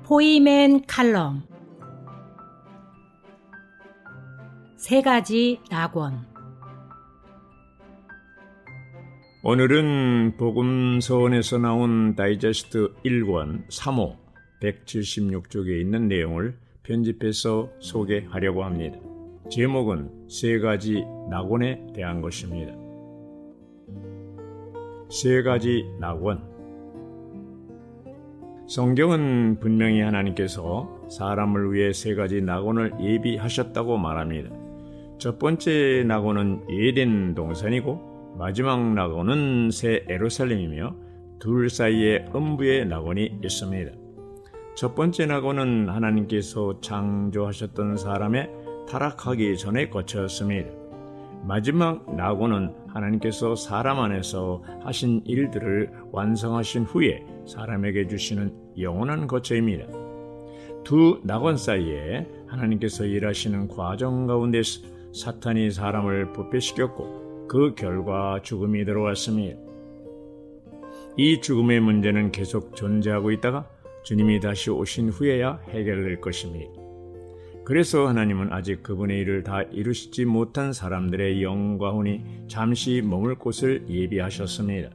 포이맨 칼럼 세 가지 낙원. 오늘은 복음서원에서 나온 다이제스트 1권 3호 176쪽에 있는 내용을 편집해서 소개하려고 합니다. 제목은 세 가지 낙원에 대한 것입니다. 세 가지 낙원. 성경은 분명히 하나님께서 사람을 위해 세 가지 낙원을 예비하셨다고 말합니다. 첫 번째 낙원은 에덴 동산이고 마지막 낙원은 새 예루살렘이며 둘 사이에 음부의 낙원이 있습니다. 첫 번째 낙원은 하나님께서 창조하셨던 사람의 타락하기 전에 거처였습니다. 마지막 낙원은 하나님께서 사람 안에서 하신 일들을 완성하신 후에 사람에게 주시는 영원한 거처입니다. 두 낙원 사이에 하나님께서 일하시는 과정 가운데서 사탄이 사람을 부패시켰고 그 결과 죽음이 들어왔습니다. 이 죽음의 문제는 계속 존재하고 있다가 주님이 다시 오신 후에야 해결될 것입니다. 그래서 하나님은 아직 그분의 일을 다 이루시지 못한 사람들의 영과 혼이 잠시 머물 곳을 예비하셨습니다.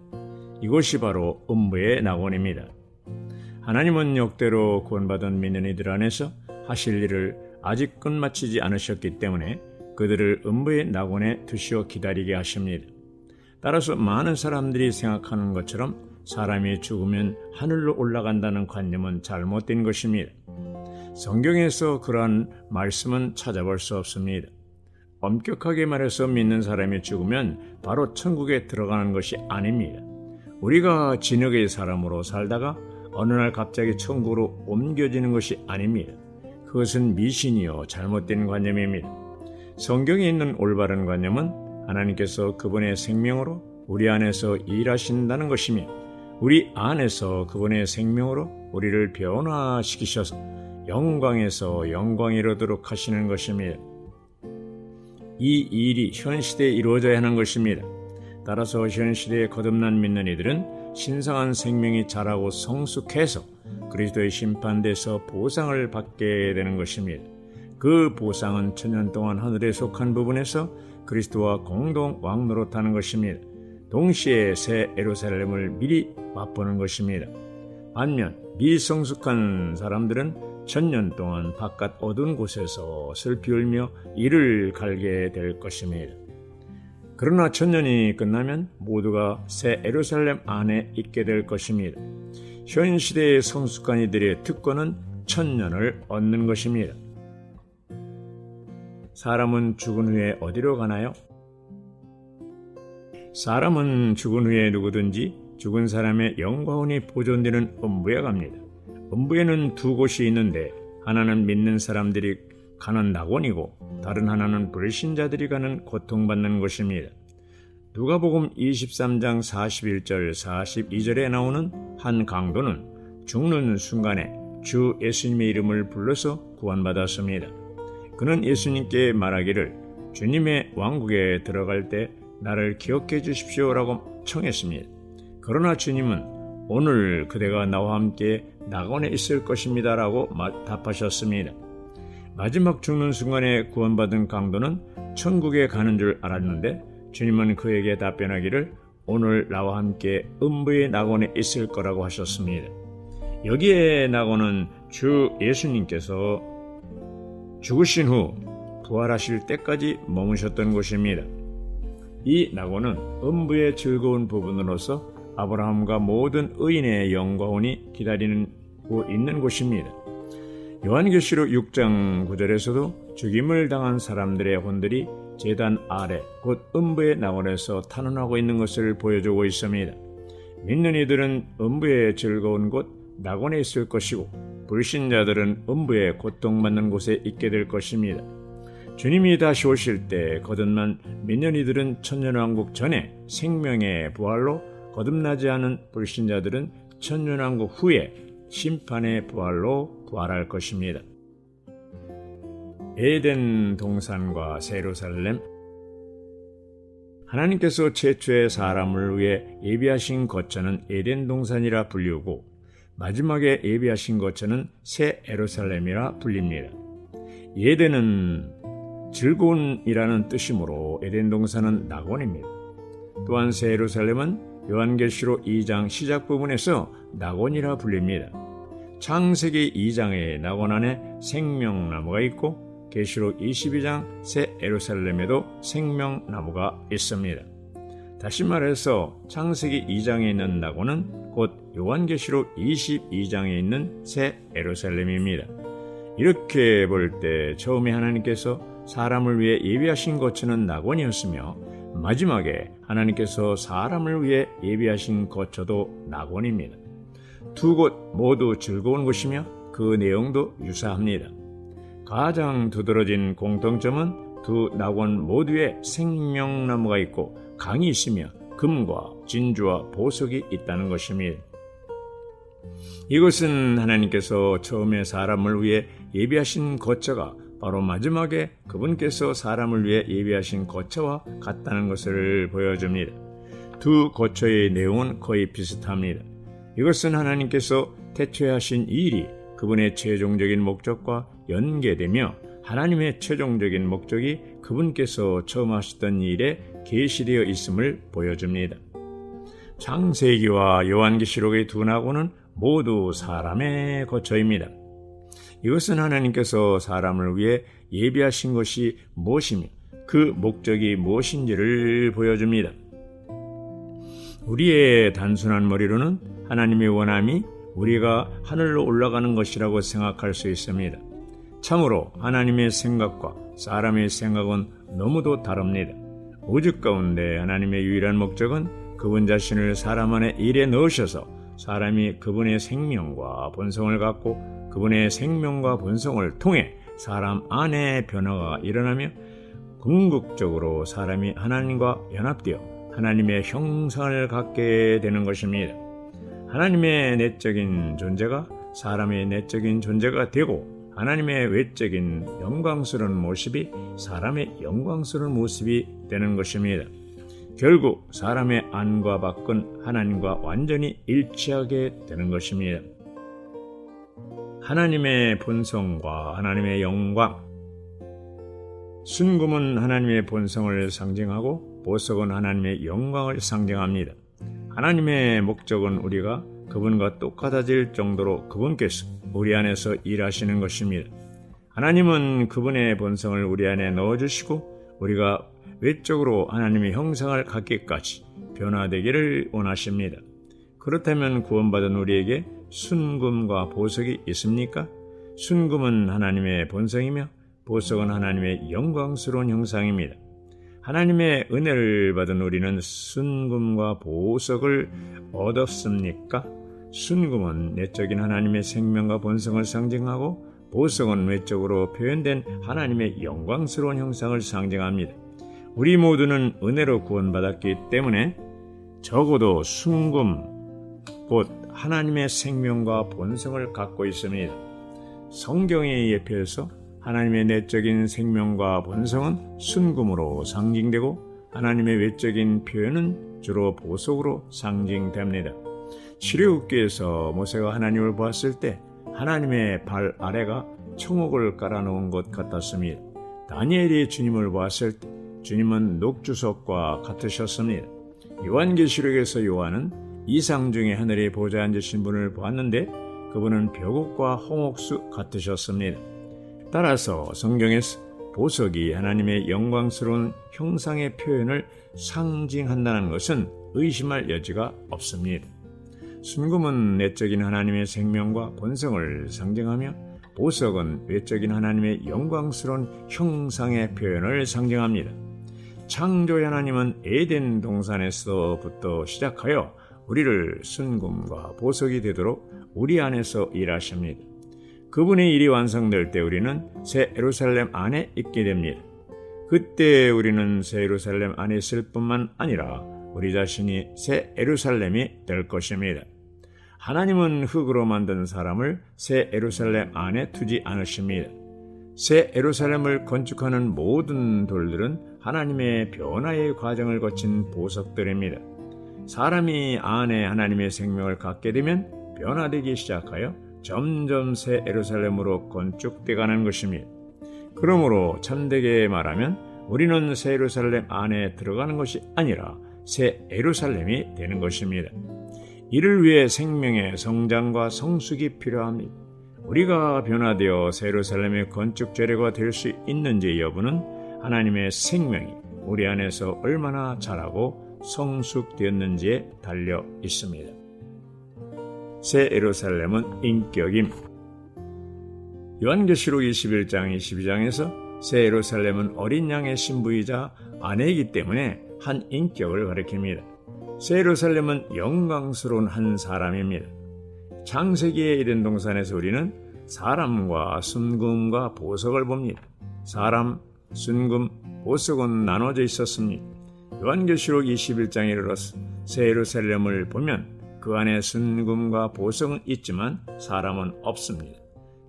이곳이 바로 음부의 낙원입니다. 하나님은 역대로 구원받은 믿는 이들 안에서 하실 일을 아직 끝마치지 않으셨기 때문에 그들을 음부의 낙원에 두시어 기다리게 하십니다. 따라서 많은 사람들이 생각하는 것처럼 사람이 죽으면 하늘로 올라간다는 관념은 잘못된 것입니다. 성경에서 그러한 말씀은 찾아볼 수 없습니다. 엄격하게 말해서 믿는 사람이 죽으면 바로 천국에 들어가는 것이 아닙니다. 우리가 진흙의 사람으로 살다가 어느 날 갑자기 천국으로 옮겨지는 것이 아닙니다. 그것은 미신이요 잘못된 관념입니다. 성경에 있는 올바른 관념은 하나님께서 그분의 생명으로 우리 안에서 일하신다는 것이며 우리 안에서 그분의 생명으로 우리를 변화시키셔서 영광에서 영광에 이르도록 하시는 것입니다. 이 일이 현 시대에 이루어져야 하는 것입니다. 따라서 현 시대에 거듭난 믿는 이들은 신성한 생명이 자라고 성숙해서 그리스도의 심판대에서 보상을 받게 되는 것입니다. 그 보상은 천년 동안 하늘에 속한 부분에서 그리스도와 공동 왕노릇하는 것입니다. 동시에 새 예루살렘을 미리 맛보는 것입니다. 반면 미성숙한 사람들은 천년 동안 바깥 어두운 곳에서 슬피 울며 이를 갈게 될 것입니다. 그러나 천년이 끝나면 모두가 새 예루살렘 안에 있게 될 것입니다. 현 시대의 성숙한 이들의 특권은 천년을 얻는 것입니다. 사람은 죽은 후에 어디로 가나요? 사람은 죽은 후에 누구든지 죽은 사람의 영과 혼이 보존되는 음부에 갑니다. 음부에는 두 곳이 있는데 하나는 믿는 사람들이 가는 낙원이고 다른 하나는 불신자들이 가는 고통받는 곳입니다. 누가복음 23장 41절 42절에 나오는 한 강도는 죽는 순간에 주 예수님의 이름을 불러서 구원받았습니다. 그는 예수님께 말하기를 주님의 왕국에 들어갈 때 나를 기억해 주십시오라고 청했습니다. 그러나 주님은 오늘 그대가 나와 함께 낙원에 있을 것입니다 라고 답하셨습니다. 마지막 죽는 순간에 구원받은 강도는 천국에 가는 줄 알았는데 주님은 그에게 답변하기를 오늘 나와 함께 음부의 낙원에 있을 거라고 하셨습니다. 여기에 낙원은 주 예수님께서 죽으신 후 부활하실 때까지 머무셨던 곳입니다. 이 낙원은 음부의 즐거운 부분으로서 아브라함과 모든 의인의 영과 혼이 기다리고 있는 곳입니다. 요한계시록 6장 9절에서도 죽임을 당한 사람들의 혼들이 제단 아래 곧 음부의 낙원에서 탄원하고 있는 것을 보여주고 있습니다. 믿는 이들은 음부의 즐거운 곳 낙원에 있을 것이고 불신자들은 음부의 고통받는 곳에 있게 될 것입니다. 주님이 다시 오실 때 거듭난 믿는 이들은 천년왕국 전에 생명의 부활로 거듭나지 않은 불신자들은 천년왕국 후에 심판의 부활로 부활할 것입니다. 에덴 동산과 새 예루살렘. 하나님께서 최초의 사람을 위해 예비하신 거처는 에덴 동산이라 불리우고 마지막에 예비하신 거처는 새 예루살렘이라 불립니다. 에덴은 즐거운이라는 뜻이므로 에덴 동사는 낙원입니다. 또한 새 예루살렘은 요한계시록 2장 시작 부분에서 낙원이라 불립니다. 창세기 2장의 낙원 안에 생명나무가 있고 계시록 22장 새 예루살렘에도 생명나무가 있습니다. 다시 말해서 창세기 2장에 있는 낙원은 곧 요한계시록 22장에 있는 새 예루살렘입니다. 이렇게 볼 때 처음에 하나님께서 사람을 위해 예비하신 거처는 낙원이었으며 마지막에 하나님께서 사람을 위해 예비하신 거처도 낙원입니다. 두 곳 모두 즐거운 곳이며 그 내용도 유사합니다. 가장 두드러진 공통점은 두 낙원 모두에 생명나무가 있고 강이 있으며 금과 진주와 보석이 있다는 것입니다. 이것은 하나님께서 처음에 사람을 위해 예비하신 거처가 바로 마지막에 그분께서 사람을 위해 예비하신 거처와 같다는 것을 보여줍니다. 두 거처의 내용은 거의 비슷합니다. 이것은 하나님께서 태초에 하신 일이 그분의 최종적인 목적과 연계되며 하나님의 최종적인 목적이 그분께서 처음 하셨던 일에 계시되어 있음을 보여줍니다. 창세기와 요한계시록의 두 낙원은 모두 사람의 거처입니다. 이것은 하나님께서 사람을 위해 예비하신 것이 무엇이며 그 목적이 무엇인지를 보여줍니다. 우리의 단순한 머리로는 하나님의 원함이 우리가 하늘로 올라가는 것이라고 생각할 수 있습니다. 참으로 하나님의 생각과 사람의 생각은 너무도 다릅니다. 우주 가운데 하나님의 유일한 목적은 그분 자신을 사람 안에 일에 넣으셔서 사람이 그분의 생명과 본성을 갖고 그분의 생명과 본성을 통해 사람 안에 변화가 일어나며 궁극적으로 사람이 하나님과 연합되어 하나님의 형상을 갖게 되는 것입니다. 하나님의 내적인 존재가 사람의 내적인 존재가 되고 하나님의 외적인 영광스러운 모습이 사람의 영광스러운 모습이 되는 것입니다. 결국 사람의 안과 밖은 하나님과 완전히 일치하게 되는 것입니다. 하나님의 본성과 하나님의 영광, 순금은 하나님의 본성을 상징하고 보석은 하나님의 영광을 상징합니다. 하나님의 목적은 우리가 그분과 똑같아질 정도로 그분께서 우리 안에서 일하시는 것입니다. 하나님은 그분의 본성을 우리 안에 넣어주시고 우리가 외적으로 하나님의 형상을 갖기까지 변화되기를 원하십니다. 그렇다면 구원받은 우리에게 순금과 보석이 있습니까? 순금은 하나님의 본성이며 보석은 하나님의 영광스러운 형상입니다. 하나님의 은혜를 받은 우리는 순금과 보석을 얻었습니까? 순금은 내적인 하나님의 생명과 본성을 상징하고 보석은 외적으로 표현된 하나님의 영광스러운 형상을 상징합니다. 우리 모두는 은혜로 구원받았기 때문에 적어도 순금, 곧 하나님의 생명과 본성을 갖고 있습니다. 성경에 예표해서 하나님의 내적인 생명과 본성은 순금으로 상징되고 하나님의 외적인 표현은 주로 보석으로 상징됩니다. 출애굽기에서 모세가 하나님을 보았을 때 하나님의 발 아래가 청옥을 깔아놓은 것 같았습니다. 다니엘이 주님을 보았을 때 주님은 녹주석과 같으셨습니다. 요한계시록에서 요한은 이상 중에 하늘에 보좌 앉으신 분을 보았는데 그분은 벼곡과 홍옥수 같으셨습니다. 따라서 성경에서 보석이 하나님의 영광스러운 형상의 표현을 상징한다는 것은 의심할 여지가 없습니다. 순금은 내적인 하나님의 생명과 본성을 상징하며 보석은 외적인 하나님의 영광스러운 형상의 표현을 상징합니다. 창조의 하나님은 에덴 동산에서부터 시작하여 우리를 순금과 보석이 되도록 우리 안에서 일하십니다. 그분의 일이 완성될 때 우리는 새 예루살렘 안에 있게 됩니다. 그때 우리는 새 예루살렘 안에 있을 뿐만 아니라 우리 자신이 새 예루살렘이 될 것입니다. 하나님은 흙으로 만든 사람을 새 예루살렘 안에 두지 않으십니다. 새 예루살렘을 건축하는 모든 돌들은 하나님의 변화의 과정을 거친 보석들입니다. 사람이 안에 하나님의 생명을 갖게 되면 변화되기 시작하여 점점 새 예루살렘으로 건축돼 가는 것입니다. 그러므로 참되게 말하면 우리는 새 예루살렘 안에 들어가는 것이 아니라 새 예루살렘이 되는 것입니다. 이를 위해 생명의 성장과 성숙이 필요합니다. 우리가 변화되어 새 예루살렘의 건축 재료가 될 수 있는지 여부는 하나님의 생명이 우리 안에서 얼마나 자라고 성숙되었는지에 달려 있습니다. 새 예루살렘은 인격임. 요한계시록 21장 22장에서 새 예루살렘은 어린 양의 신부이자 아내이기 때문에 한 인격을 가리킵니다. 새 예루살렘은 영광스러운 한 사람입니다. 창세기의 에덴 동산에서 우리는 사람과 순금과 보석을 봅니다. 사람, 순금, 보석은 나눠져 있었습니다. 요한계시록 21장에 이르러서 새 예루살렘을 보면 그 안에 순금과 보석은 있지만 사람은 없습니다.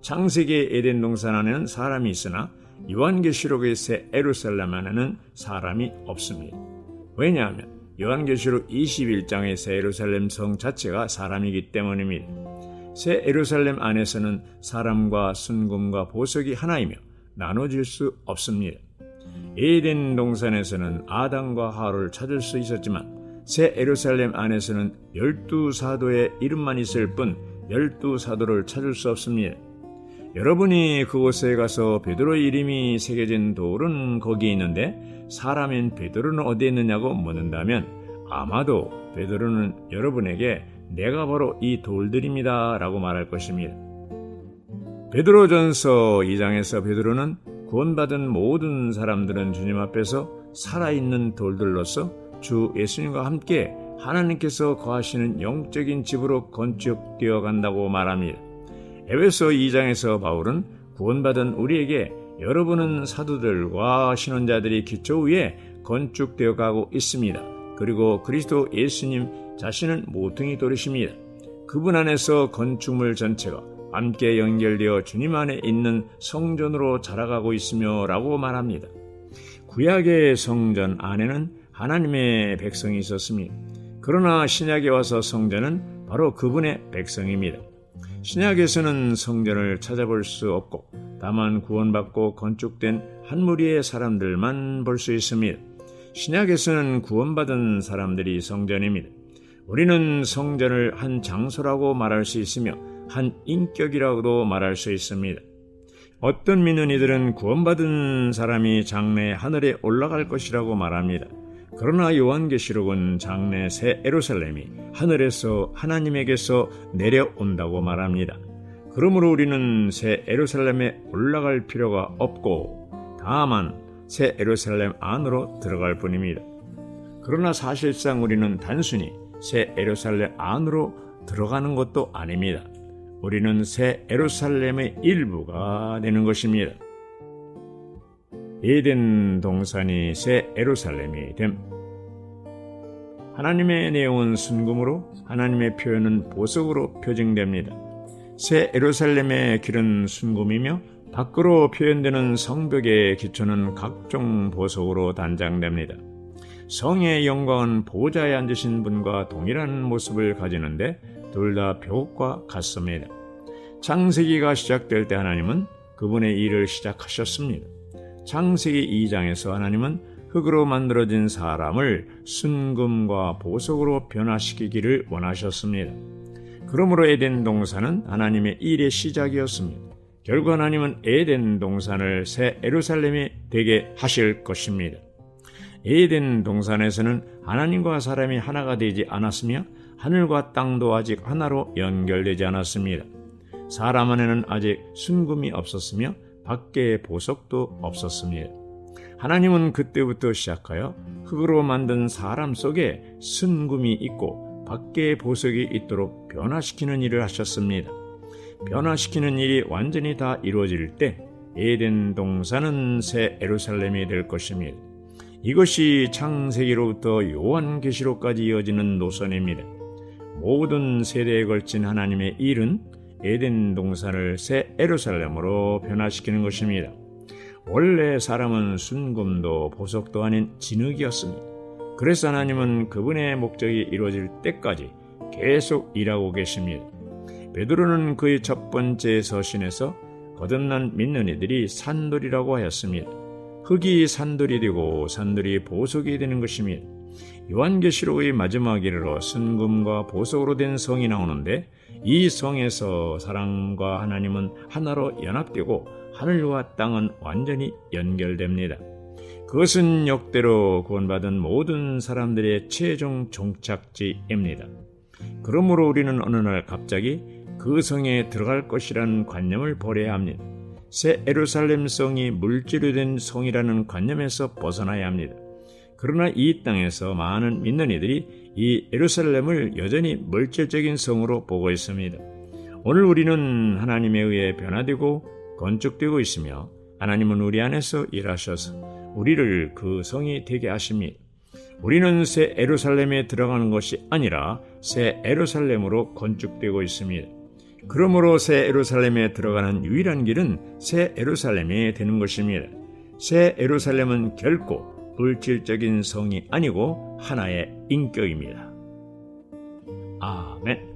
창세기의 에덴 동산 안에는 사람이 있으나 요한계시록의 새 예루살렘 안에는 사람이 없습니다. 왜냐하면 요한계시록 21장의 새 예루살렘 성 자체가 사람이기 때문입니다. 새 예루살렘 안에서는 사람과 순금과 보석이 하나이며 나눠질 수 없습니다. 에덴 동산에서는 아담과 하와를 찾을 수 있었지만 새 예루살렘 안에서는 12사도의 이름만 있을 뿐 12사도를 찾을 수 없습니다. 여러분이 그곳에 가서 베드로의 이름이 새겨진 돌은 거기 있는데 사람인 베드로는 어디에 있느냐고 묻는다면 아마도 베드로는 여러분에게 내가 바로 이 돌들입니다 라고 말할 것입니다. 베드로전서 2장에서 베드로는 구원받은 모든 사람들은 주님 앞에서 살아있는 돌들로서 주 예수님과 함께 하나님께서 거하시는 영적인 집으로 건축되어 간다고 말합니다. 에베소 2장에서 바울은 구원받은 우리에게 여러분은 사도들과 신원자들이 기초 위에 건축되어 가고 있습니다. 그리고 그리스도 예수님 자신은 모퉁이 돌이십니다. 그분 안에서 건축물 전체가 함께 연결되어 주님 안에 있는 성전으로 자라가고 있으며 라고 말합니다. 구약의 성전 안에는 하나님의 백성이 있었습니다. 그러나 신약에 와서 성전은 바로 그분의 백성입니다. 신약에서는 성전을 찾아볼 수 없고 다만 구원받고 건축된 한 무리의 사람들만 볼 수 있습니다. 신약에서는 구원받은 사람들이 성전입니다. 우리는 성전을 한 장소라고 말할 수 있으며 한 인격이라고도 말할 수 있습니다. 어떤 믿는 이들은 구원받은 사람이 장래 하늘에 올라갈 것이라고 말합니다. 그러나 요한계시록은 장래 새 예루살렘이 하늘에서 하나님에게서 내려온다고 말합니다. 그러므로 우리는 새 예루살렘에 올라갈 필요가 없고 다만 새 예루살렘 안으로 들어갈 뿐입니다. 그러나 사실상 우리는 단순히 새 예루살렘 안으로 들어가는 것도 아닙니다. 우리는 새 예루살렘의 일부가 되는 것입니다. 에덴 동산이 새 예루살렘이 됨. 하나님의 내용은 순금으로, 하나님의 표현은 보석으로 표징됩니다. 새 예루살렘의 길은 순금이며 밖으로 표현되는 성벽의 기초는 각종 보석으로 단장됩니다. 성의 영광은 보좌에 앉으신 분과 동일한 모습을 가지는데 둘 다 벽과 같습니다. 창세기가 시작될 때 하나님은 그분의 일을 시작하셨습니다. 창세기 2장에서 하나님은 흙으로 만들어진 사람을 순금과 보석으로 변화시키기를 원하셨습니다. 그러므로 에덴 동산은 하나님의 일의 시작이었습니다. 결국 하나님은 에덴 동산을 새 예루살렘이 되게 하실 것입니다. 에덴 동산에서는 하나님과 사람이 하나가 되지 않았으며 하늘과 땅도 아직 하나로 연결되지 않았습니다. 사람 안에는 아직 순금이 없었으며 밖에 보석도 없었습니다. 하나님은 그때부터 시작하여 흙으로 만든 사람 속에 순금이 있고 밖에 보석이 있도록 변화시키는 일을 하셨습니다. 변화시키는 일이 완전히 다 이루어질 때 에덴 동산은 새 예루살렘이 될 것입니다. 이것이 창세기로부터 요한계시록까지 이어지는 노선입니다. 모든 세대에 걸친 하나님의 일은 에덴 동산을 새 예루살렘으로 변화시키는 것입니다. 원래 사람은 순금도 보석도 아닌 진흙이었습니다. 그래서 하나님은 그분의 목적이 이루어질 때까지 계속 일하고 계십니다. 베드로는 그의 첫 번째 서신에서 거듭난 믿는 이들이 산돌이라고 하였습니다. 흙이 산돌이 되고 산돌이 보석이 되는 것입니다. 요한계시록의 마지막 이르러 순금과 보석으로 된 성이 나오는데 이 성에서 사람과 하나님은 하나로 연합되고 하늘과 땅은 완전히 연결됩니다. 그것은 역대로 구원받은 모든 사람들의 최종 종착지입니다. 그러므로 우리는 어느 날 갑자기 그 성에 들어갈 것이라는 관념을 버려야 합니다. 새 예루살렘 성이 물질로 된 성이라는 관념에서 벗어나야 합니다. 그러나 이 땅에서 많은 믿는 이들이 이 예루살렘을 여전히 물질적인 성으로 보고 있습니다. 오늘 우리는 하나님에 의해 변화되고 건축되고 있으며 하나님은 우리 안에서 일하셔서 우리를 그 성이 되게 하십니다. 우리는 새 예루살렘에 들어가는 것이 아니라 새 예루살렘으로 건축되고 있습니다. 그러므로 새 예루살렘에 들어가는 유일한 길은 새 예루살렘이 되는 것입니다. 새 예루살렘은 결코 물질적인 성이 아니고 하나의 인격입니다. 아멘.